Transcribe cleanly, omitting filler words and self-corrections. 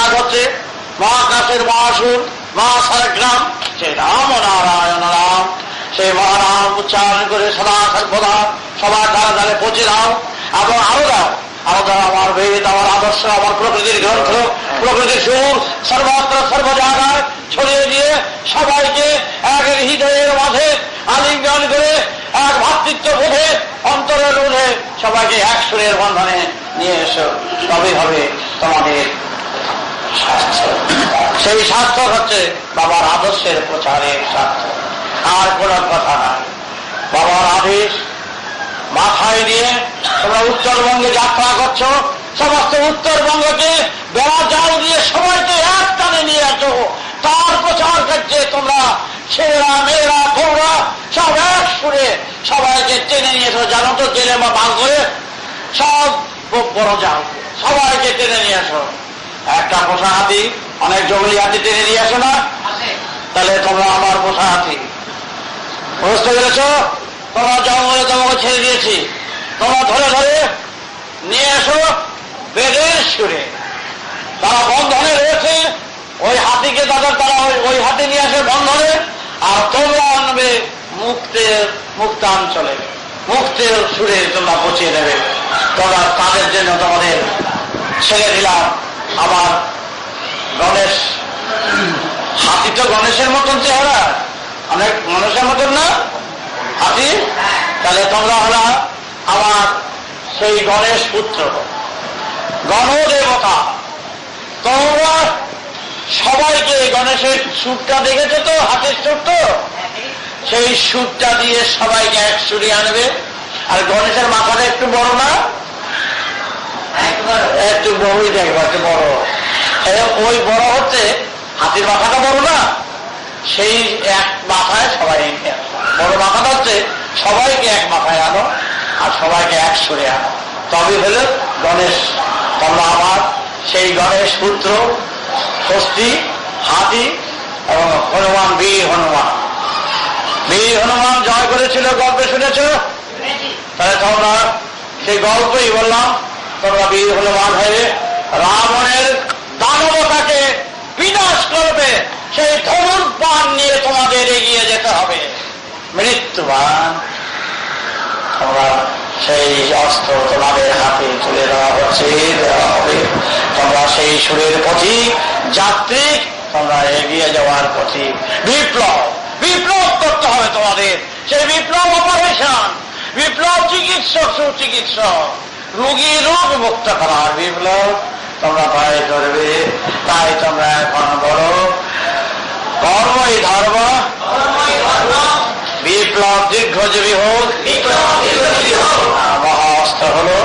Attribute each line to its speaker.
Speaker 1: ডাক হচ্ছে মহাকাশের মহাসুর মহাসারগ্রাম, সে রাম নারায়ণ রাম, সেই মহারাম উচ্চারণ করে সদা সর্বদা সবার দ্বারা দ্বারে পৌঁছে দাও এবং আরো দাও, আরো দাও আমার বেদ, আমার আদর্শ, আমার প্রকৃতির গ্রন্থ, প্রকৃতির সুর সর্বত্র সর্ব জায়গায় ছড়িয়ে দিয়ে সবাইকে এক হৃদয়ের মাঝে আলিঙ্গন করে এক ভাতৃত্ব বোধে অন্তরের বোধে সবাইকে এক সুরের বন্ধনে নিয়ে এসো, তবে হবে তোমাদের স্বাস্থ্য। সেই স্বাস্থ্য হচ্ছে বাবার আদর্শের প্রচারের স্বাস্থ্য, আর কোন কথা নাই। বাবার আদেশ মাথায় নিয়ে তোমরা উত্তরবঙ্গে যাত্রা করছো, সমস্ত উত্তরবঙ্গকে বেড়া জাল দিয়ে সবাইকে এক টানে নিয়ে আসো, তার প্রচার কার্যে তোমরা ছেলেরা মেয়েরা বউরা সব এক সুরে সবাইকে টেনে নিয়ে এসো। জানো তো জেলে বা বাল করে সব বড় জাল সবাইকে টেনে নিয়ে আসো। একটা পোষা হাতি অনেক জঙ্গলি হাতি টেনে নিয়ে আসো না, তাহলে তোমরা আমার পোষা হাতি, বুঝতে পেরেছ? তোমরা জঙ্গলে তোমাকে ছেড়ে দিয়েছি, তোমরা ধরে ধরে নিয়ে এসো বেদের সুরে। তারা বন্ধনে রয়েছে, ওই হাতিকে তাদের তারা ওই হাতি নিয়ে আসে বন্ধনে, আর তোমরা আনবে মুক্তাঞ্চলে, মুক্তের সুরে তোমরা পৌঁছিয়ে দেবে। তোমরা তাদের জন্য তোমাদের ছেড়ে দিলাম আমার গণেশ। হাতি তো গণেশের মতন চেহারা, অনেক মানুষের মতন না হাতি, তাহলে তোমরা হলা আমার সেই গণেশ পুত্র, গণদেবতা। তোমরা সবাইকে গণেশের সুরটা দেখেছো তো, হাতের সুর তো, সেই সুরটা দিয়ে সবাইকে এক সুরে আনবে। আর গণেশের মাথাটা একটু বড় না, একটু বড়ই দেখবো, একটু বড়, ওই বড় হচ্ছে হাতির মাথাটা বড় না, সেই এক মাথায় সবাই বড় মাথাটা হচ্ছে সবাইকে এক মাথায় আনো আর সবাইকে এক সুরে আনো, তবে হল গণেশ। তোমরা আমার সেই গণেশ পুত্র, ষষ্ঠী হাতি এবং হনুমান, বীর হনুমান। বীর হনুমান জয় করেছিল, গল্পে শুনেছ? তাহলে তোমরা সেই গল্পই বললাম, তোমরা বীর হনুমান হয়ে রাবণের দানবতাকে বিনাশ করবে, সেই ধনুর্বাণ নিয়ে তোমাদের এগিয়ে যেতে হবে। মৃত্যুবাণ, তোমরা সেই অস্ত্র তোমাদের হাতে তুলে দেওয়া হচ্ছে, দেওয়া হবে। তোমরা সেই সুরের পথিক যাত্রী, তোমরা এগিয়ে যাওয়ার পথিক। বিপ্লব, বিপ্লব করতে হবে তোমাদের, সেই বিপ্লব অপারেশন, বিপ্লব চিকিৎসক, সুচিকিৎসক, রোগী রোগ মুক্ত করার বিপ্লব তোমরা পায়ে ধরবে। তাই তোমরা এখন বলো কর্মই ধর্ম, বিপ্লব দীর্ঘজীবী হোক, মহা অস্ত্র হলো